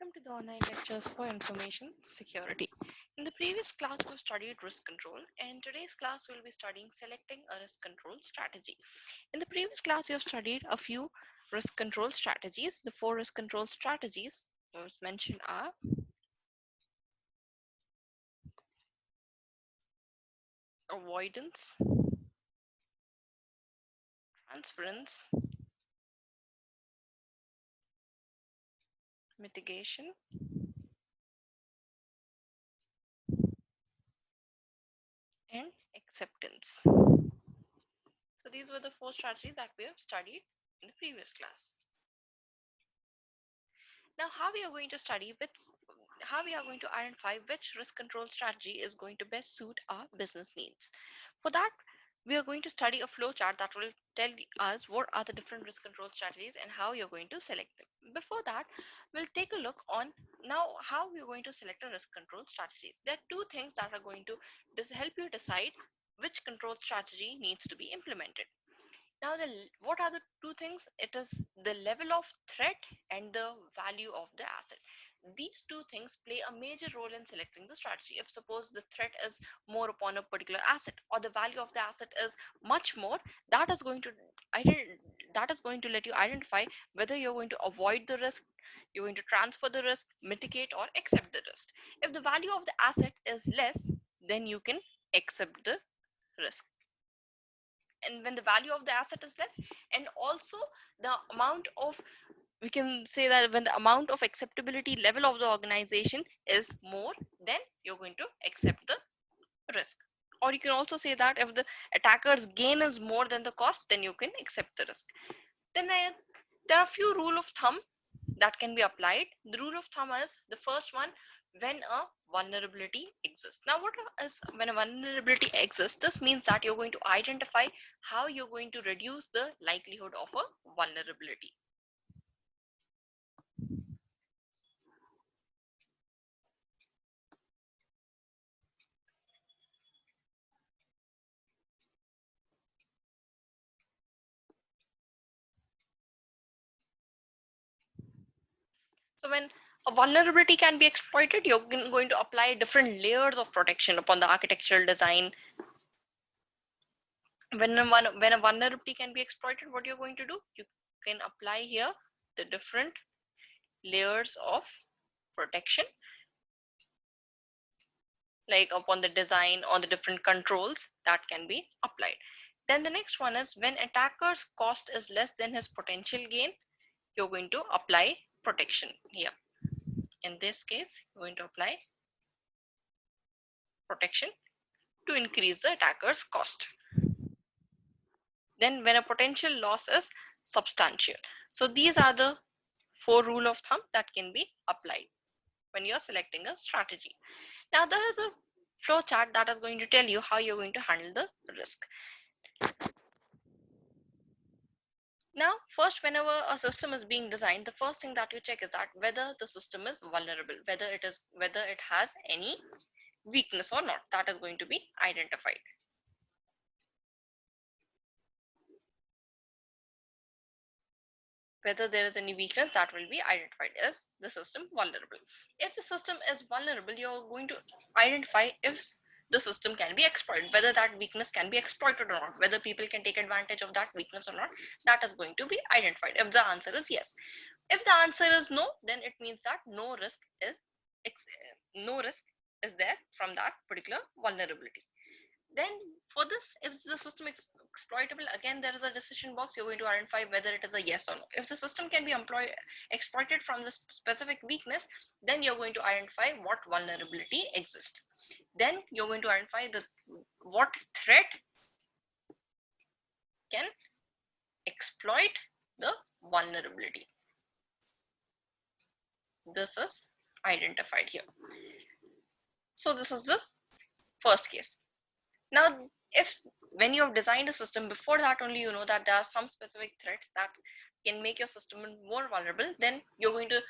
Welcome to the online lectures for information security. In the previous class, we studied risk control, and today's class we'll be studying selecting a risk control strategy. In the previous class, we have studied a few risk control strategies. The four risk control strategies that was mentioned are avoidance, transference, mitigation, and acceptance. So these were the four strategies that we have studied in the previous class. Now, how we are going to identify which risk control strategy is going to best suit our business needs. For that, we are going to study a flow chart that will tell us what are the different risk control strategies and how you're going to select them. Before that, we'll take a look on now how we're going to select a risk control strategies. There are two things that are going to help you decide which control strategy needs to be implemented. Now, what are the two things? It is the level of threat and the value of the asset. These two things play a major role in selecting the strategy. If suppose the threat is more upon a particular asset or the value of the asset is much more, that is going to let you identify whether you're going to avoid the risk, you're going to transfer the risk, mitigate, or accept the risk. If the value of the asset is less, then you can accept the risk. And when the value of the asset is less, and also the amount of, we can say that when the amount of acceptability level of the organization is more, then you're going to accept the risk. Or you can also say that if the attacker's gain is more than the cost, then you can accept the risk. Then there are a few rule of thumb that can be applied. The rule of thumb is the first one: when a vulnerability exists. Now, what is when a vulnerability exists? This means that you're going to identify how you're going to reduce the likelihood of a vulnerability. So when a vulnerability can be exploited, you're going to apply different layers of protection upon the architectural design. When a vulnerability can be exploited, what you're going to do? You can apply here the different layers of protection, like upon the design or the different controls that can be applied. Then the next one is when attacker's cost is less than his potential gain, you're going to apply protection here. In this case, you're going to apply protection to increase the attacker's cost. Then when a potential loss is substantial. So these are the four rule of thumb that can be applied when you're selecting a strategy. Now, this is a flow chart that is going to tell you how you're going to handle the risk. Now, first, whenever a system is being designed, the first thing that you check is that whether the system is vulnerable, whether it has any weakness or not. That is going to be identified. Whether there is any weakness, that will be identified as the system vulnerable. If the system is vulnerable, you're going to identify if the system can be exploited, whether that weakness can be exploited or not, whether people can take advantage of that weakness or not. That is going to be identified. If the answer is yes, if the answer is no, then it means that no risk is there from that particular vulnerability. Then for this, if the system is exploitable, again there is a decision box. You're going to identify whether it is a yes or no. If the system can be exploited from this specific weakness, then you're going to identify what vulnerability exists. Then you're going to identify what threat can exploit the vulnerability. This is identified here. So this is the first case. Now, if when you have designed a system, before that only you know that there are some specific threats that can make your system more vulnerable, then you're going to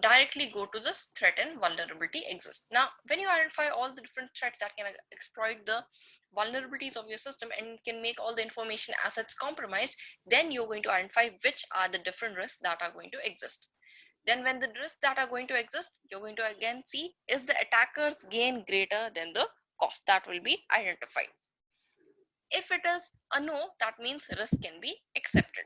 directly go to this threat and vulnerability exists. Now, when you identify all the different threats that can exploit the vulnerabilities of your system and can make all the information assets compromised, then you're going to identify which are the different risks that are going to exist. Then when the risks that are going to exist, you're going to again see, is the attacker's gain greater than the cost? That will be identified. If it is a no, that means risk can be accepted.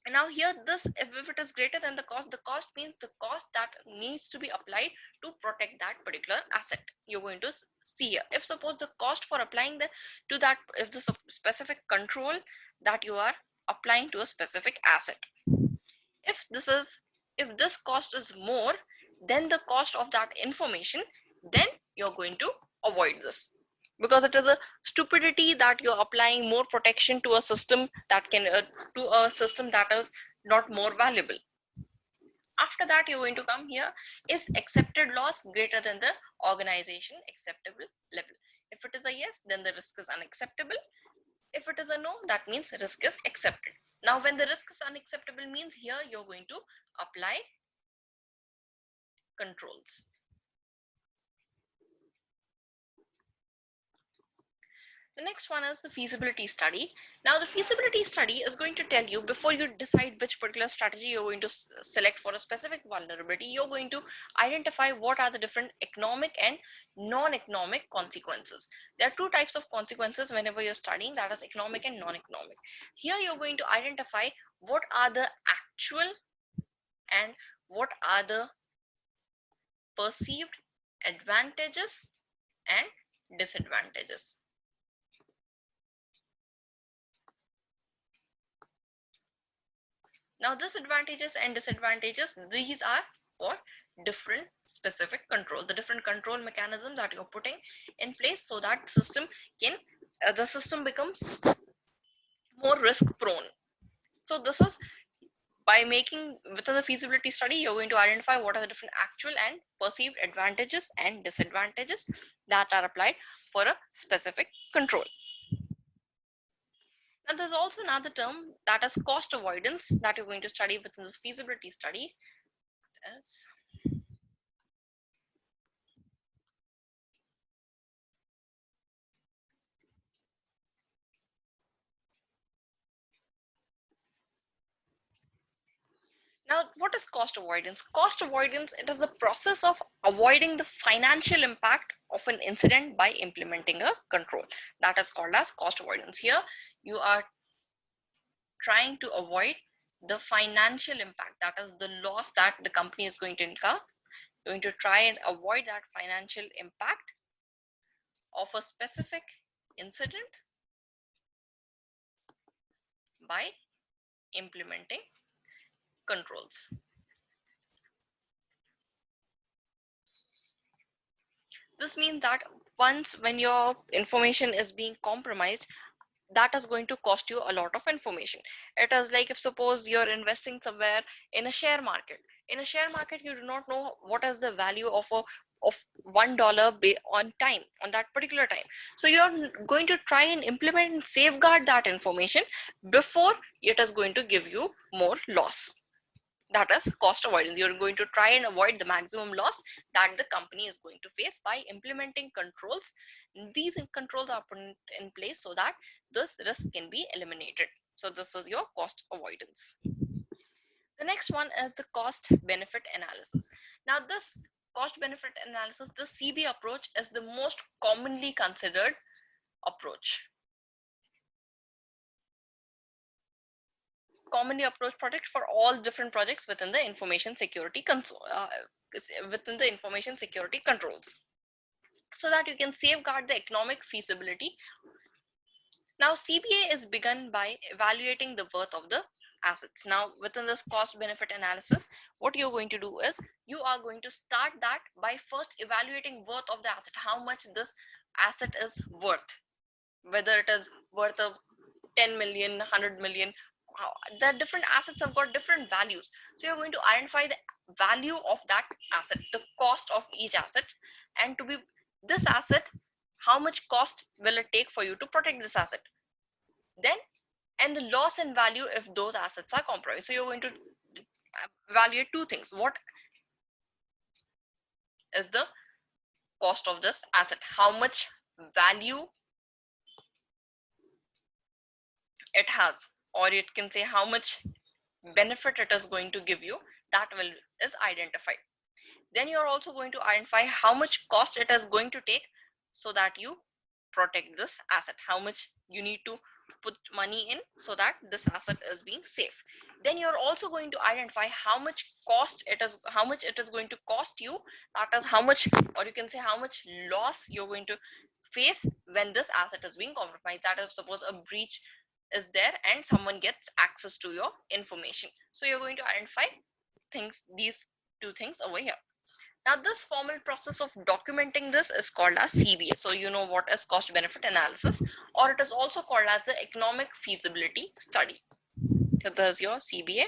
And now here, this, if it is greater than the cost means the cost that needs to be applied to protect that particular asset. You're going to see here, if suppose the cost for applying the to that, if the specific control that you are applying to a specific asset, if this cost is more than the cost of that information, then you're going to avoid this, because it is a stupidity that you're applying more protection to a system that can to a system that is not more valuable. After that, you're going to come here, is accepted loss greater than the organization acceptable level? If it is a yes, then the risk is unacceptable. If it is a no, that means risk is accepted. Now when the risk is unacceptable means here you're going to apply controls. The next one is the feasibility study. Now the feasibility study is going to tell you, before you decide which particular strategy you're going to select for a specific vulnerability, you're going to identify what are the different economic and non-economic consequences. There are two types of consequences whenever you're studying, that is economic and non-economic. Here you're going to identify what are the actual and what are the perceived advantages and disadvantages. Now disadvantages and disadvantages, these are for different specific control, the different control mechanism that you're putting in place so that system can the system becomes more risk prone. So this is by making, within the feasibility study, you're going to identify what are the different actual and perceived advantages and disadvantages that are applied for a specific control. Now there's also another term, that is cost avoidance, that you're going to study within this feasibility study. As now, what is cost avoidance? Cost avoidance, it is a process of avoiding the financial impact of an incident by implementing a control. That is called as cost avoidance. Here, you are trying to avoid the financial impact, that is the loss that the company is going to incur. You're going to try and avoid that financial impact of a specific incident by implementing controls. This means that once when your information is being compromised, that is going to cost you a lot of information. It is like, if suppose you're investing somewhere in a share market. In a share market, you do not know what is the value of $1 on time, on that particular time. So you're going to try and implement and safeguard that information before it is going to give you more loss. That is cost avoidance. You're going to try and avoid the maximum loss that the company is going to face by implementing controls. These controls are put in place so that this risk can be eliminated. So this is your cost avoidance. The next one is the cost benefit analysis. Now this cost benefit analysis, the CB approach, is the most commonly considered approach. Commonly approached project for all different projects within the information security within the information security controls, so that you can safeguard the economic feasibility. Now CBA is begun by evaluating the worth of the assets. Now within this cost benefit analysis, what you're going to do is you are going to start that by first evaluating worth of the asset, how much this asset is worth, whether it is worth of 10 million, 100 million. The different assets have got different values. So you're going to identify the value of that asset, the cost of each asset, and to be this asset, how much cost will it take for you to protect this asset? Then, and the loss in value if those assets are compromised. So you're going to evaluate two things. What is the cost of this asset? How much value it has, or it can say how much benefit it is going to give you, that will is identified. Then you're also going to identify how much cost it is going to take so that you protect this asset, how much you need to put money in so that this asset is being safe. Then you're also going to identify how much cost it is, how much it is going to cost you, that is how much, or you can say how much loss you're going to face when this asset is being compromised. That is, suppose a breach is there and someone gets access to your information, so you're going to identify things, these two things over here. Now, this formal process of documenting this is called as CBA. So, you know what is cost benefit analysis, or it is also called as the economic feasibility study. So, there's your CBA.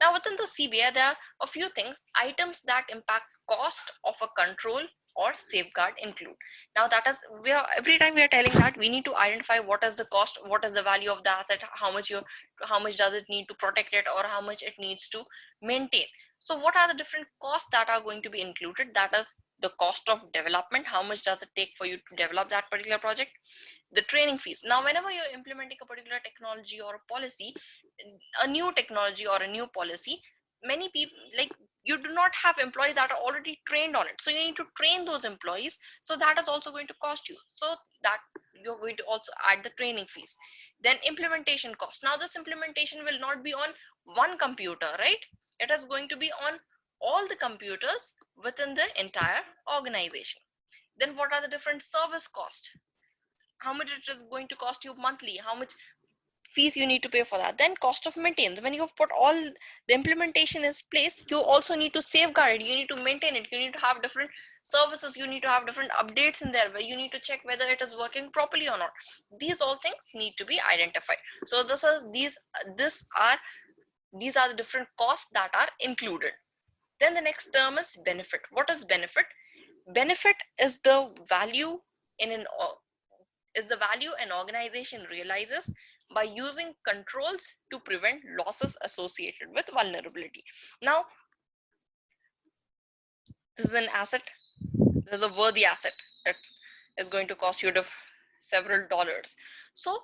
Now, within the CBA, there are a few things, items that impact cost of a control or safeguard include. Now, that is, we are every time we are telling that we need to identify what is the cost, what is the value of the asset, how much does it need to protect it, or how much it needs to maintain. So what are the different costs that are going to be included? That is the cost of development. How much does it take for you to develop that particular project? The training fees. Now, whenever you're implementing a particular technology or a policy, a new technology or a new policy, many people, like, you do not have employees that are already trained on it. So you need to train those employees. So that is also going to cost you. So that you're going to also add the training fees. Then implementation cost. Now this implementation will not be on one computer, right? It is going to be on all the computers within the entire organization. Then what are the different service costs? How much it is going to cost you monthly? How much fees you need to pay for that? Then cost of maintenance. When you've put all the implementation in place, you also need to safeguard it, you need to maintain it, you need to have different services, you need to have different updates in there where you need to check whether it is working properly or not. These all things need to be identified. So these are the different costs that are included. Then the next term is benefit. What is benefit? Benefit is the value in an organization realizes by using controls to prevent losses associated with vulnerability. Now, this is an asset. There's a worthy asset that is going to cost you several dollars. So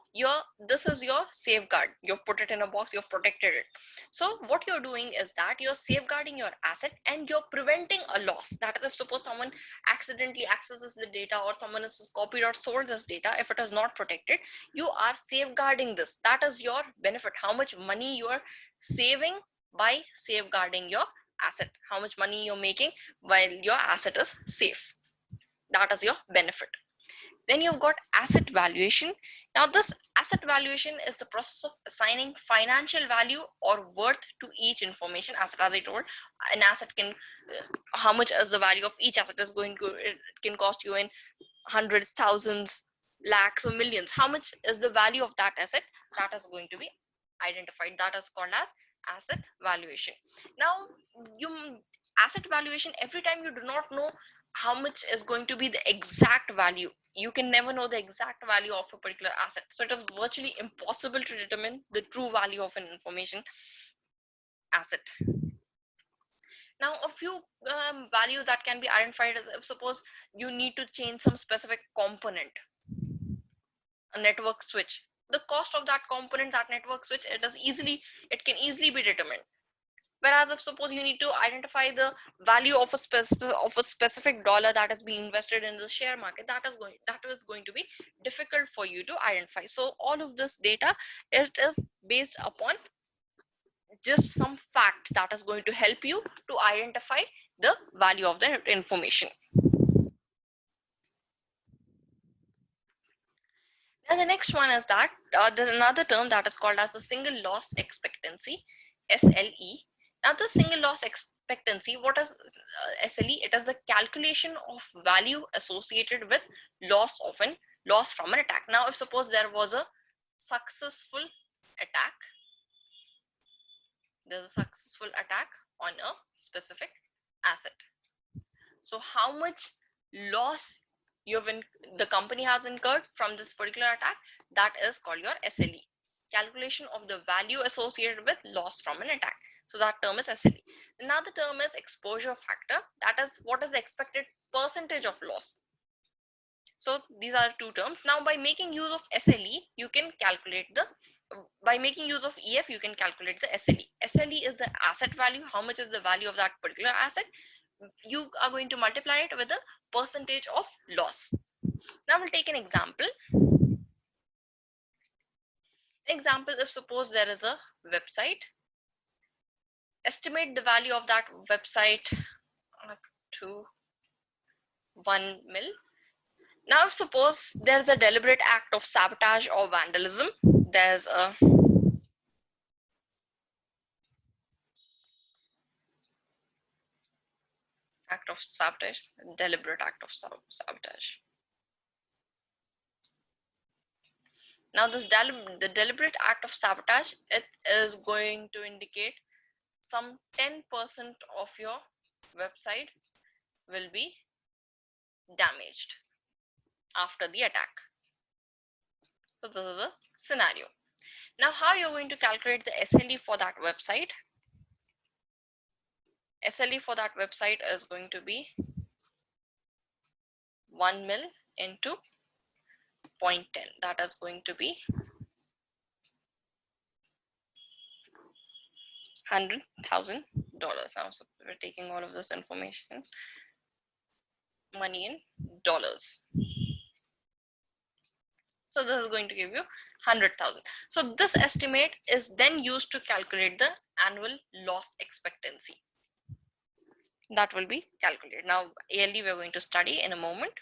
this is your safeguard. You've put it in a box, you've protected it. So what you're doing is that you're safeguarding your asset and you're preventing a loss. That is, if suppose someone accidentally accesses the data, or someone has copied or sold this data, if it is not protected, you are safeguarding this. That is your benefit. How much money you are saving by safeguarding your asset, how much money you're making while your asset is safe. That is your benefit. Then you've got asset valuation. Now, this asset valuation is the process of assigning financial value or worth to each information asset. As I told, an asset can, how much is the value of each asset is going to, it can cost you in hundreds, thousands, lakhs, or millions. How much is the value of that asset? That is going to be identified. That is called as asset valuation. Now, asset valuation, every time you do not know how much is going to be the exact value, you can never know the exact value of a particular asset. So it is virtually impossible to determine the true value of an information asset. Now, a few values that can be identified is, if suppose you need to change some specific component, a network switch, the cost of that component, that network switch, it can easily be determined. Whereas if suppose you need to identify the value of a specific dollar that is being invested in the share market, that is going to be difficult for you to identify. So all of this data, it is based upon just some facts that is going to help you to identify the value of the information. And the next one is that there's another term that is called as the single loss expectancy, SLE. Now, the single loss expectancy, what is SLE? It is a calculation of value associated with loss from an attack. Now, if suppose there was a successful attack, there's a successful attack on a specific asset. So how much loss the company has incurred from this particular attack, that is called your SLE, calculation of the value associated with loss from an attack. So that term is SLE. Another term is exposure factor. That is, what is the expected percentage of loss. So these are two terms. Now by making use of SLE, you can calculate the, by making use of EF, you can calculate the SLE. SLE is the asset value, how much is the value of that particular asset. You are going to multiply it with the percentage of loss. Now we'll take an example. Example, if suppose there is a website, estimate the value of that website up to 1 mil. Now if suppose there's a deliberate act of sabotage or vandalism, there's a act of sabotage, deliberate act of sabotage. Now this the deliberate act of sabotage, it is going to indicate some 10% of your website will be damaged after the attack. So this is a scenario. Now how you're going to calculate the SLE for that website? SLE for that website is going to be 1 mil into 0.10. That is going to be $100,000. Now so we're taking all of this information, money in dollars. So this is going to give you 100,000. So this estimate is then used to calculate the annual loss expectancy. That will be calculated. Now ALE we're going to study in a moment.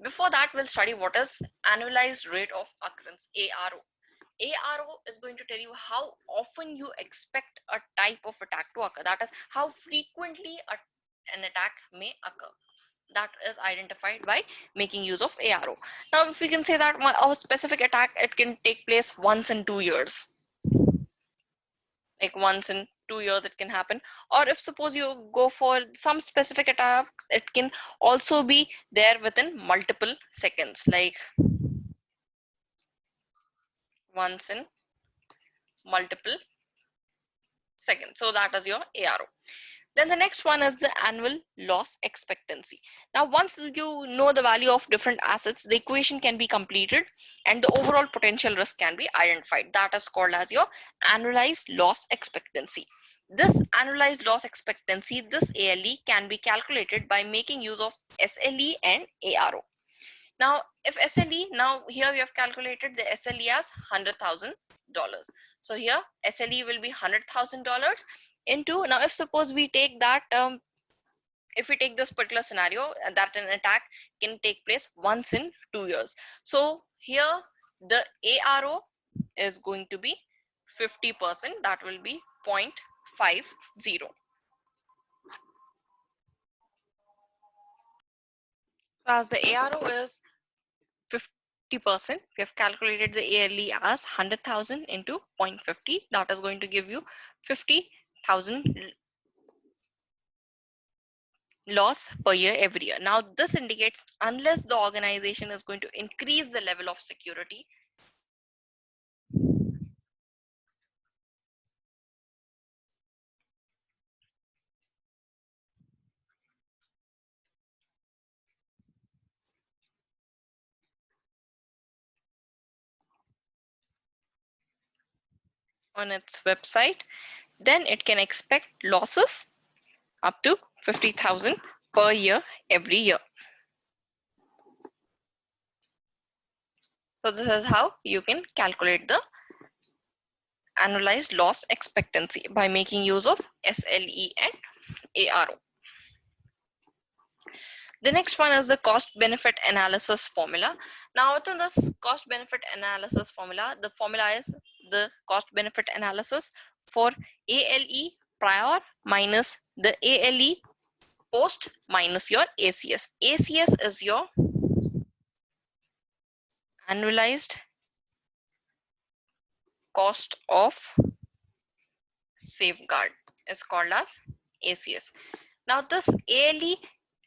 Before that, we'll study what is annualized rate of occurrence, ARO. ARO is going to tell you how often you expect a type of attack to occur. That is how frequently an attack may occur. That is identified by making use of ARO. Now, if we can say that a specific attack, it can take place once in 2 years. Like once in 2 years it can happen. Or if suppose you go for some specific attack, it can also be there within multiple seconds, like once in multiple seconds. So that is your ARO. Then the next one is the annual loss expectancy. Now, once you know the value of different assets, the equation can be completed and the overall potential risk can be identified. That is called as your annualized loss expectancy. This annualized loss expectancy, this ALE, can be calculated by making use of SLE and ARO. Now, if SLE, now here we have calculated the SLE as $100,000. So here SLE will be $100,000 into, now if suppose we take that, if we take this particular scenario that an attack can take place once in 2 years. So here the ARO is going to be 50%, that will be 0.50. As the ARO is 50%, we have calculated the ALE as 100,000 into 0.50. That is going to give you 50,000 loss per year every year. Now this indicates unless the organization is going to increase the level of security, on its website, then it can expect losses up to 50,000 per year every year. So this is how you can calculate the annualized loss expectancy by making use of SLE and ARO. The next one is the cost benefit analysis formula. Now within this cost benefit analysis formula, the formula is the cost benefit analysis for ALE prior minus the ALE post minus your ACS. ACS is your annualized cost of safeguard, is called as ACS. Now this ALE,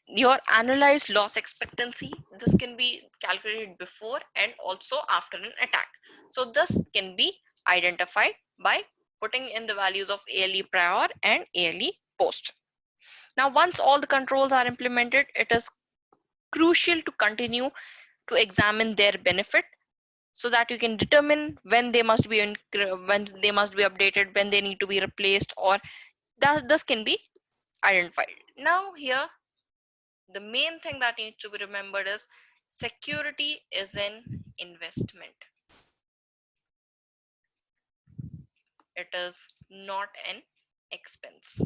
your annualized loss expectancy, this can be calculated before and also after an attack. So this can be identified by putting in the values of ALE prior and ALE post. Now once all the controls are implemented, it is crucial to continue to examine their benefit so that you can determine when they must be when they must be updated, when they need to be replaced, or that this can be identified. Now here the main thing that needs to be remembered is security is an investment. It is not an expense,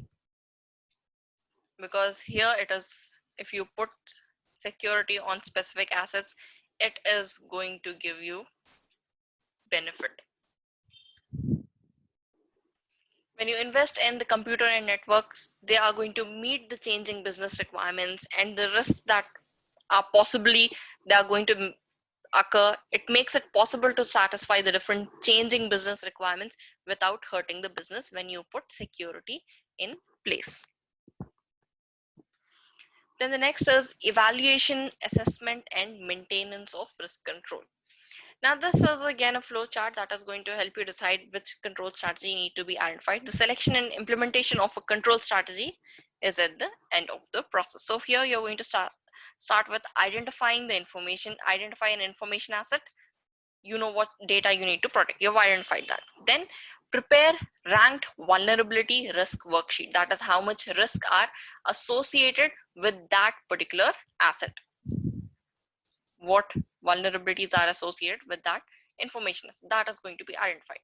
because here it is, if you put security on specific assets, it is going to give you benefit. When you invest in the computer and networks, they are going to meet the changing business requirements and the risks that are possibly they are going to occur. It makes it possible to satisfy the different changing business requirements without hurting the business when you put security in place. Then the next is evaluation, assessment, and maintenance of risk control. Now, this is again a flow chart that is going to help you decide which control strategy need to be identified. The selection and implementation of a control strategy is at the end of the process. So here you're going to start with identifying the information, identify an information asset. You know what data you need to protect. You've identified that. Then prepare ranked vulnerability risk worksheet. That is how much risk are associated with that particular asset. What vulnerabilities are associated with that information that is going to be identified.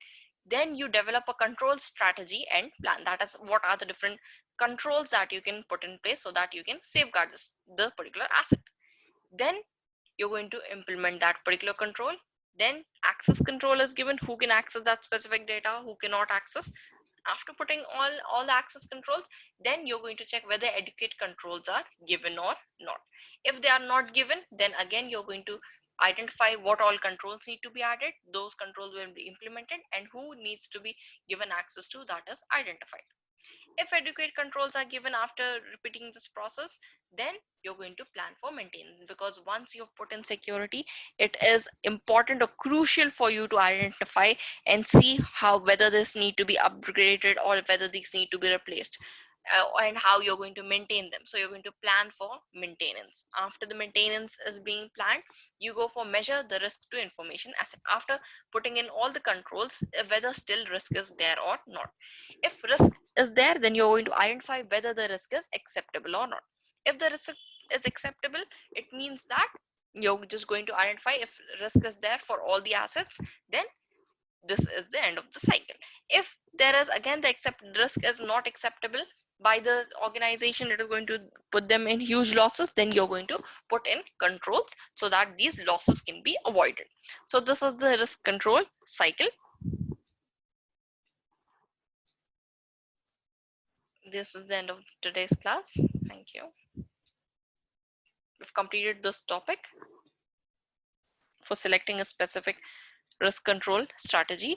Then you develop a control strategy and plan. That is, what are the different controls that you can put in place so that you can safeguard the particular asset. Then you're going to implement that particular control. Then access control is given, who can access that specific data, who cannot access. After putting all the access controls, then you're going to check whether adequate controls are given or not. If they are not given, then again you're going to identify what all controls need to be added, those controls will be implemented, and who needs to be given access to, that is identified. If adequate controls are given after repeating this process, then you're going to plan for maintenance, because once you've put in security, it is important or crucial for you to identify and see how whether this need to be upgraded or whether these need to be replaced, and how you're going to maintain them. So you're going to plan for maintenance. After the maintenance is being planned, you go for measure the risk to information asset. After putting in all the controls, whether still risk is there or not. If risk is there, then you're going to identify whether the risk is acceptable or not. If the risk is acceptable, it means that you're just going to identify if risk is there for all the assets, then this is the end of the cycle. If there is again the risk is not acceptable by the organization, it is going to put them in huge losses, then you're going to put in controls so that these losses can be avoided. So this is the risk control cycle. This is the end of today's class. Thank you. We've completed this topic for selecting a specific risk control strategy.